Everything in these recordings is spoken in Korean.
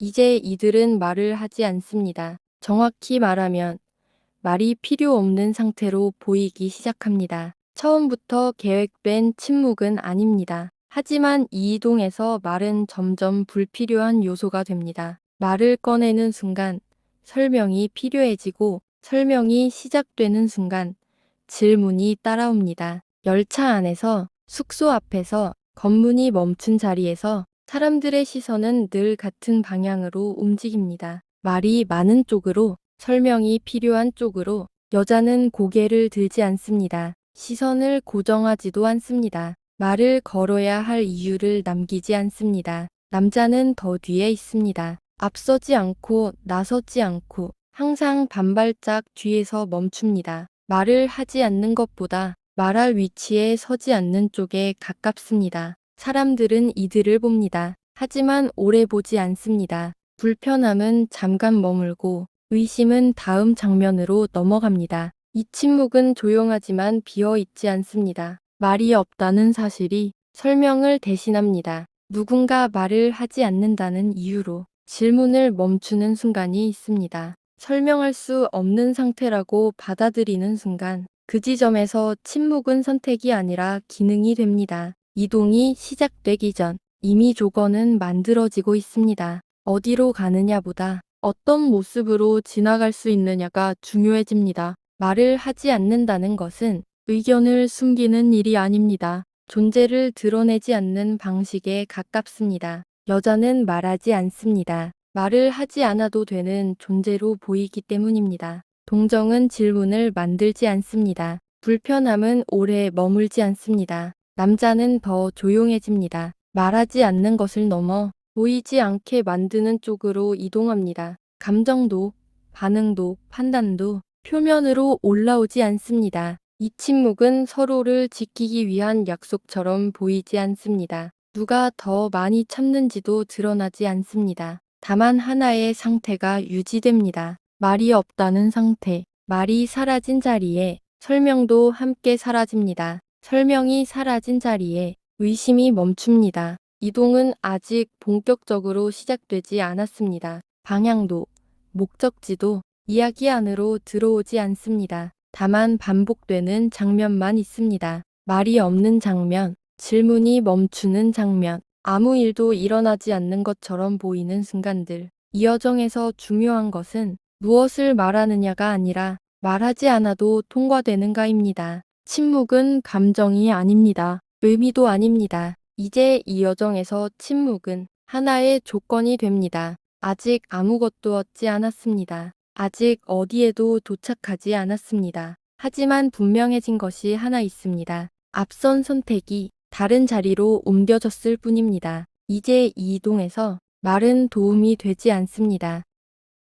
이제 이들은 말을 하지 않습니다. 정확히 말하면 말이 필요 없는 상태로 보이기 시작합니다. 처음부터 계획된 침묵은 아닙니다. 하지만 이 이동에서 말은 점점 불필요한 요소가 됩니다. 말을 꺼내는 순간 설명이 필요해지고 설명이 시작되는 순간 질문이 따라옵니다. 열차 안에서, 숙소 앞에서, 검문이 멈춘 자리에서 사람들의 시선은 늘 같은 방향으로 움직입니다. 말이 많은 쪽으로, 설명이 필요한 쪽으로. 여자는 고개를 들지 않습니다. 시선을 고정하지도 않습니다. 말을 걸어야 할 이유를 남기지 않습니다. 남자는 더 뒤에 있습니다. 앞서지 않고 나서지 않고 항상 반발짝 뒤에서 멈춥니다. 말을 하지 않는 것보다 말할 위치에 서지 않는 쪽에 가깝습니다. 사람들은 이들을 봅니다. 하지만 오래 보지 않습니다. 불편함은 잠깐 머물고 의심은 다음 장면으로 넘어갑니다. 이 침묵은 조용하지만 비어 있지 않습니다. 말이 없다는 사실이 설명을 대신합니다. 누군가 말을 하지 않는다는 이유로 질문을 멈추는 순간이 있습니다. 설명할 수 없는 상태라고 받아들이는 순간 그 지점에서 침묵은 선택이 아니라 기능이 됩니다. 이동이 시작되기 전 이미 조건은 만들어지고 있습니다. 어디로 가느냐보다 어떤 모습으로 지나갈 수 있느냐가 중요해집니다. 말을 하지 않는다는 것은 의견을 숨기는 일이 아닙니다. 존재를 드러내지 않는 방식에 가깝습니다. 여자는 말하지 않습니다. 말을 하지 않아도 되는 존재로 보이기 때문입니다. 동정은 질문을 만들지 않습니다. 불편함은 오래 머물지 않습니다. 남자는 더 조용해집니다. 말하지 않는 것을 넘어 보이지 않게 만드는 쪽으로 이동합니다. 감정도, 반응도, 판단도 표면으로 올라오지 않습니다. 이 침묵은 서로를 지키기 위한 약속처럼 보이지 않습니다. 누가 더 많이 참는지도 드러나지 않습니다. 다만 하나의 상태가 유지됩니다. 말이 없다는 상태. 말이 사라진 자리에 설명도 함께 사라집니다. 설명이 사라진 자리에 의심이 멈춥니다. 이동은 아직 본격적으로 시작되지 않았습니다. 방향도, 목적지도 이야기 안으로 들어오지 않습니다. 다만 반복되는 장면만 있습니다. 말이 없는 장면, 질문이 멈추는 장면, 아무 일도 일어나지 않는 것처럼 보이는 순간들. 이 여정에서 중요한 것은 무엇을 말하느냐가 아니라 말하지 않아도 통과되는가입니다. 침묵은 감정이 아닙니다. 의미도 아닙니다. 이제 이 여정에서 침묵은 하나의 조건이 됩니다. 아직 아무것도 얻지 않았습니다. 아직 어디에도 도착하지 않았습니다. 하지만 분명해진 것이 하나 있습니다. 앞선 선택이 다른 자리로 옮겨졌을 뿐입니다. 이제 이 이동에서 말은 도움이 되지 않습니다.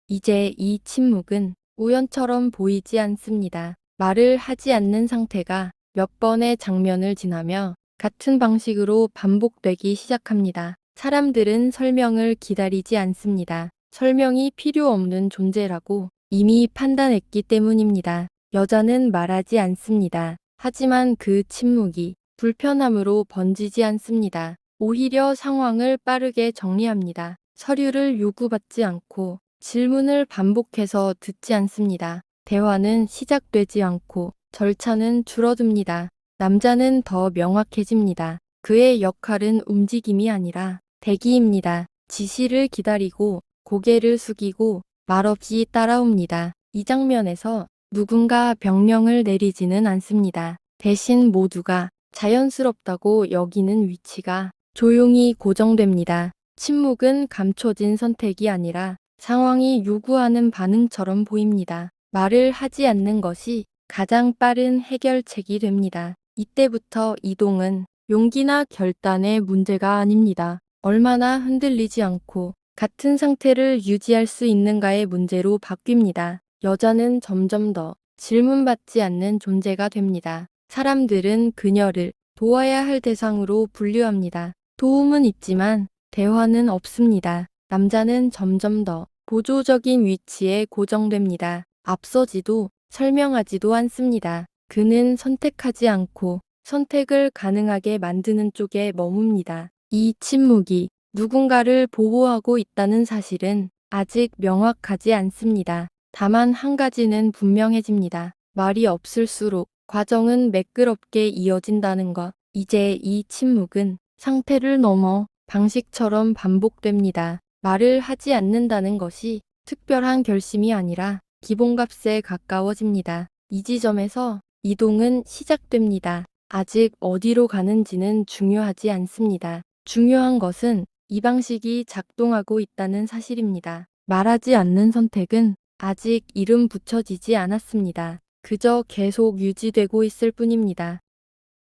이제 이 침묵은 우연처럼 보이지 않습니다. 말을 하지 않는 상태가 몇 번의 장면을 지나며 같은 방식으로 반복되기 시작합니다. 사람들은 설명을 기다리지 않습니다. 설명이 필요 없는 존재라고 이미 판단했기 때문입니다. 여자는 말하지 않습니다. 하지만 그 침묵이 불편함으로 번지지 않습니다. 오히려 상황을 빠르게 정리합니다. 서류를 요구받지 않고 질문을 반복해서 듣지 않습니다. 대화는 시작되지 않고 절차는 줄어듭니다. 남자는 더 명확해집니다. 그의 역할은 움직임이 아니라 대기입니다. 지시를 기다리고 고개를 숙이고 말없이 따라옵니다. 이 장면에서 누군가 명령을 내리지는 않습니다. 대신 모두가 자연스럽다고 여기는 위치가 조용히 고정됩니다. 침묵은 감춰진 선택이 아니라 상황이 요구하는 반응처럼 보입니다. 말을 하지 않는 것이 가장 빠른 해결책이 됩니다. 이때부터 이동은 용기나 결단의 문제가 아닙니다. 얼마나 흔들리지 않고 같은 상태를 유지할 수 있는가의 문제로 바뀝니다. 여자는 점점 더 질문받지 않는 존재가 됩니다. 사람들은 그녀를 도와야 할 대상으로 분류합니다. 도움은 있지만 대화는 없습니다. 남자는 점점 더 보조적인 위치에 고정됩니다. 앞서지도 설명하지도 않습니다. 그는 선택하지 않고 선택을 가능하게 만드는 쪽에 머뭅니다. 이 침묵이 누군가를 보호하고 있다는 사실은 아직 명확하지 않습니다. 다만 한 가지는 분명해집니다. 말이 없을수록 과정은 매끄럽게 이어진다는 것. 이제 이 침묵은 상태를 넘어 방식처럼 반복됩니다. 말을 하지 않는다는 것이 특별한 결심이 아니라 기본값에 가까워집니다. 이 지점에서 이동은 시작됩니다. 아직 어디로 가는지는 중요하지 않습니다. 중요한 것은 이 방식이 작동하고 있다는 사실입니다. 말하지 않는 선택은 아직 이름 붙여지지 않았습니다. 그저 계속 유지되고 있을 뿐입니다.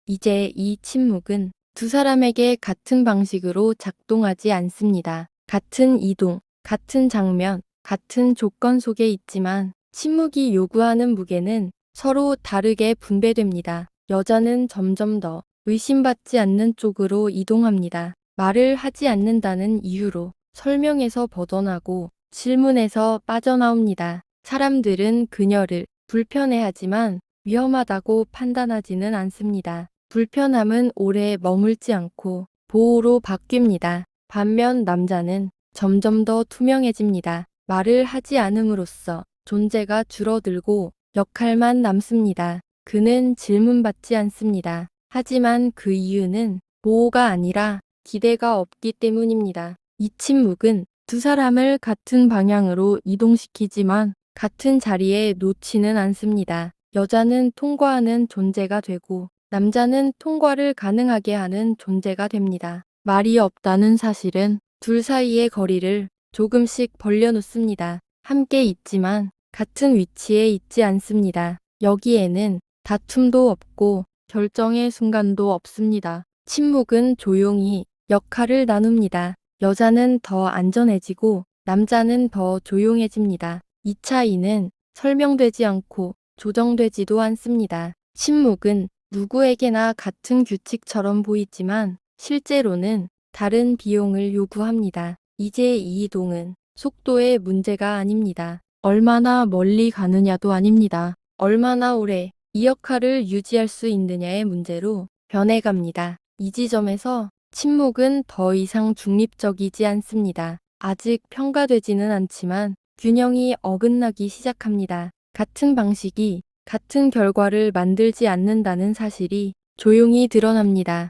이제 이 침묵은 두 사람에게 같은 방식으로 작동하지 않습니다. 같은 이동, 같은 장면, 같은 조건 속에 있지만 침묵이 요구하는 무게는 서로 다르게 분배됩니다. 여자는 점점 더 의심받지 않는 쪽으로 이동합니다. 말을 하지 않는다는 이유로 설명에서 벗어나고 질문에서 빠져나옵니다. 사람들은 그녀를 불편해하지만 위험하다고 판단하지는 않습니다. 불편함은 오래 머물지 않고 보호로 바뀝니다. 반면 남자는 점점 더 투명해집니다. 말을 하지 않음으로써 존재가 줄어들고 역할만 남습니다. 그는 질문받지 않습니다. 하지만 그 이유는 보호가 아니라 기대가 없기 때문입니다. 이 침묵은 두 사람을 같은 방향으로 이동시키지만 같은 자리에 놓지는 않습니다. 여자는 통과하는 존재가 되고 남자는 통과를 가능하게 하는 존재가 됩니다. 말이 없다는 사실은 둘 사이의 거리를 조금씩 벌려놓습니다. 함께 있지만 같은 위치에 있지 않습니다. 여기에는 다툼도 없고 결정의 순간도 없습니다. 침묵은 조용히 역할을 나눕니다. 여자는 더 안전해지고 남자는 더 조용해집니다. 이 차이는 설명되지 않고 조정되지도 않습니다. 침묵은 누구에게나 같은 규칙처럼 보이지만 실제로는 다른 비용을 요구합니다. 이제 이 이동은 속도의 문제가 아닙니다. 얼마나 멀리 가느냐도 아닙니다. 얼마나 오래 이 역할을 유지할 수 있느냐의 문제로 변해갑니다. 이 지점에서 침묵은 더 이상 중립적이지 않습니다. 아직 평가되지는 않지만 균형이 어긋나기 시작합니다. 같은 방식이 같은 결과를 만들지 않는다는 사실이 조용히 드러납니다.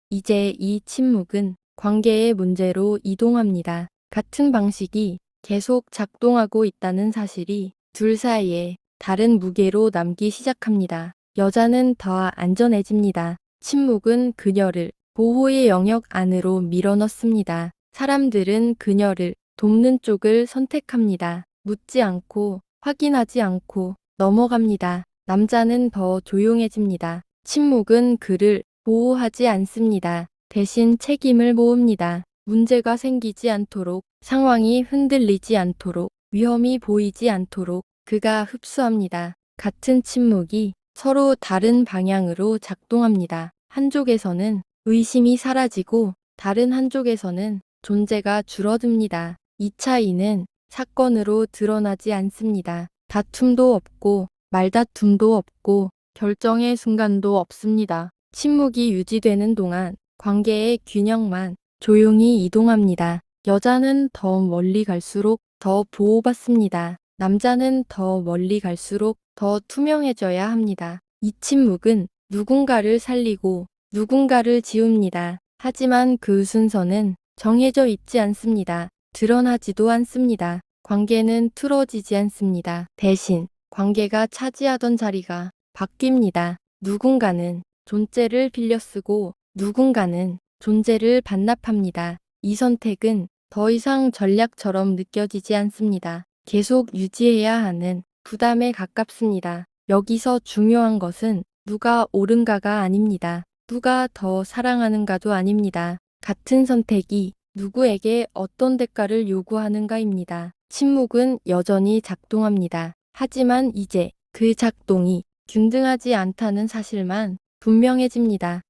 이제 이 침묵은 관계의 문제로 이동합니다. 같은 방식이 계속 작동하고 있다는 사실이 둘 사이에 다른 무게로 남기 시작합니다. 여자는 더 안전해집니다. 침묵은 그녀를 보호의 영역 안으로 밀어넣습니다. 사람들은 그녀를 돕는 쪽을 선택합니다. 묻지 않고 확인하지 않고 넘어갑니다. 남자는 더 조용해집니다. 침묵은 그를 보호하지 않습니다. 대신 책임을 모읍니다. 문제가 생기지 않도록, 상황이 흔들리지 않도록, 위험이 보이지 않도록 그가 흡수합니다. 같은 침묵이 서로 다른 방향으로 작동합니다. 한쪽에서는 의심이 사라지고 다른 한쪽에서는 존재가 줄어듭니다. 이 차이는 사건으로 드러나지 않습니다. 다툼도 없고 말다툼도 없고 결정의 순간도 없습니다. 침묵이 유지되는 동안 관계의 균형만 조용히 이동합니다. 여자는 더 멀리 갈수록 더 보호받습니다. 남자는 더 멀리 갈수록 더 투명해져야 합니다. 이 침묵은 누군가를 살리고 누군가를 지웁니다. 하지만 그 순서는 정해져 있지 않습니다. 드러나지도 않습니다. 관계는 틀어지지 않습니다. 대신 관계가 차지하던 자리가 바뀝니다. 누군가는 존재를 빌려 쓰고 누군가는 존재를 반납합니다. 이 선택은 더 이상 전략처럼 느껴지지 않습니다. 계속 유지해야 하는 부담에 가깝습니다. 여기서 중요한 것은 누가 옳은가가 아닙니다. 누가 더 사랑하는가도 아닙니다. 같은 선택이 누구에게 어떤 대가를 요구하는가입니다. 침묵은 여전히 작동합니다. 하지만 이제 그 작동이 균등하지 않다는 사실만 분명해집니다.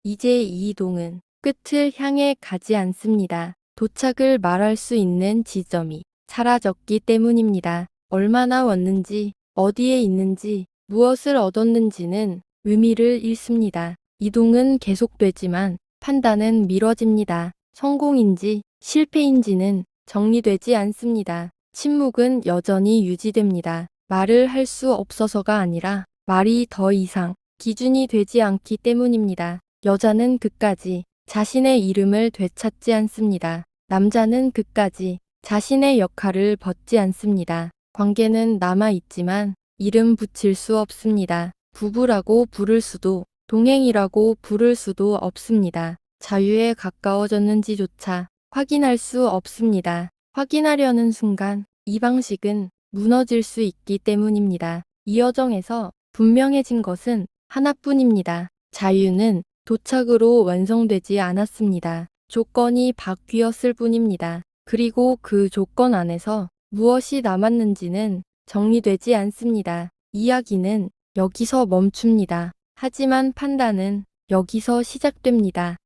이제 이 이동은 끝을 향해 가지 않습니다. 도착을 말할 수 있는 지점이 사라졌기 때문입니다. 얼마나 왔는지, 어디에 있는지, 무엇을 얻었는지는 의미를 잃습니다. 이동은 계속되지만 판단은 미뤄집니다. 성공인지 실패인지는 정리되지 않습니다. 침묵은 여전히 유지됩니다. 말을 할 수 없어서가 아니라 말이 더 이상 기준이 되지 않기 때문입니다. 여자는 끝까지 자신의 이름을 되찾지 않습니다. 남자는 끝까지 자신의 역할을 벗지 않습니다. 관계는 남아있지만 이름 붙일 수 없습니다. 부부라고 부를 수도 동행이라고 부를 수도 없습니다. 자유에 가까워졌는지조차 확인할 수 없습니다. 확인하려는 순간 이 방식은 무너질 수 있기 때문입니다. 이 여정에서 분명해진 것은 하나뿐입니다. 자유는 도착으로 완성되지 않았습니다. 조건이 바뀌었을 뿐입니다. 그리고 그 조건 안에서 무엇이 남았는지는 정리되지 않습니다. 이야기는 여기서 멈춥니다. 하지만 판단은 여기서 시작됩니다.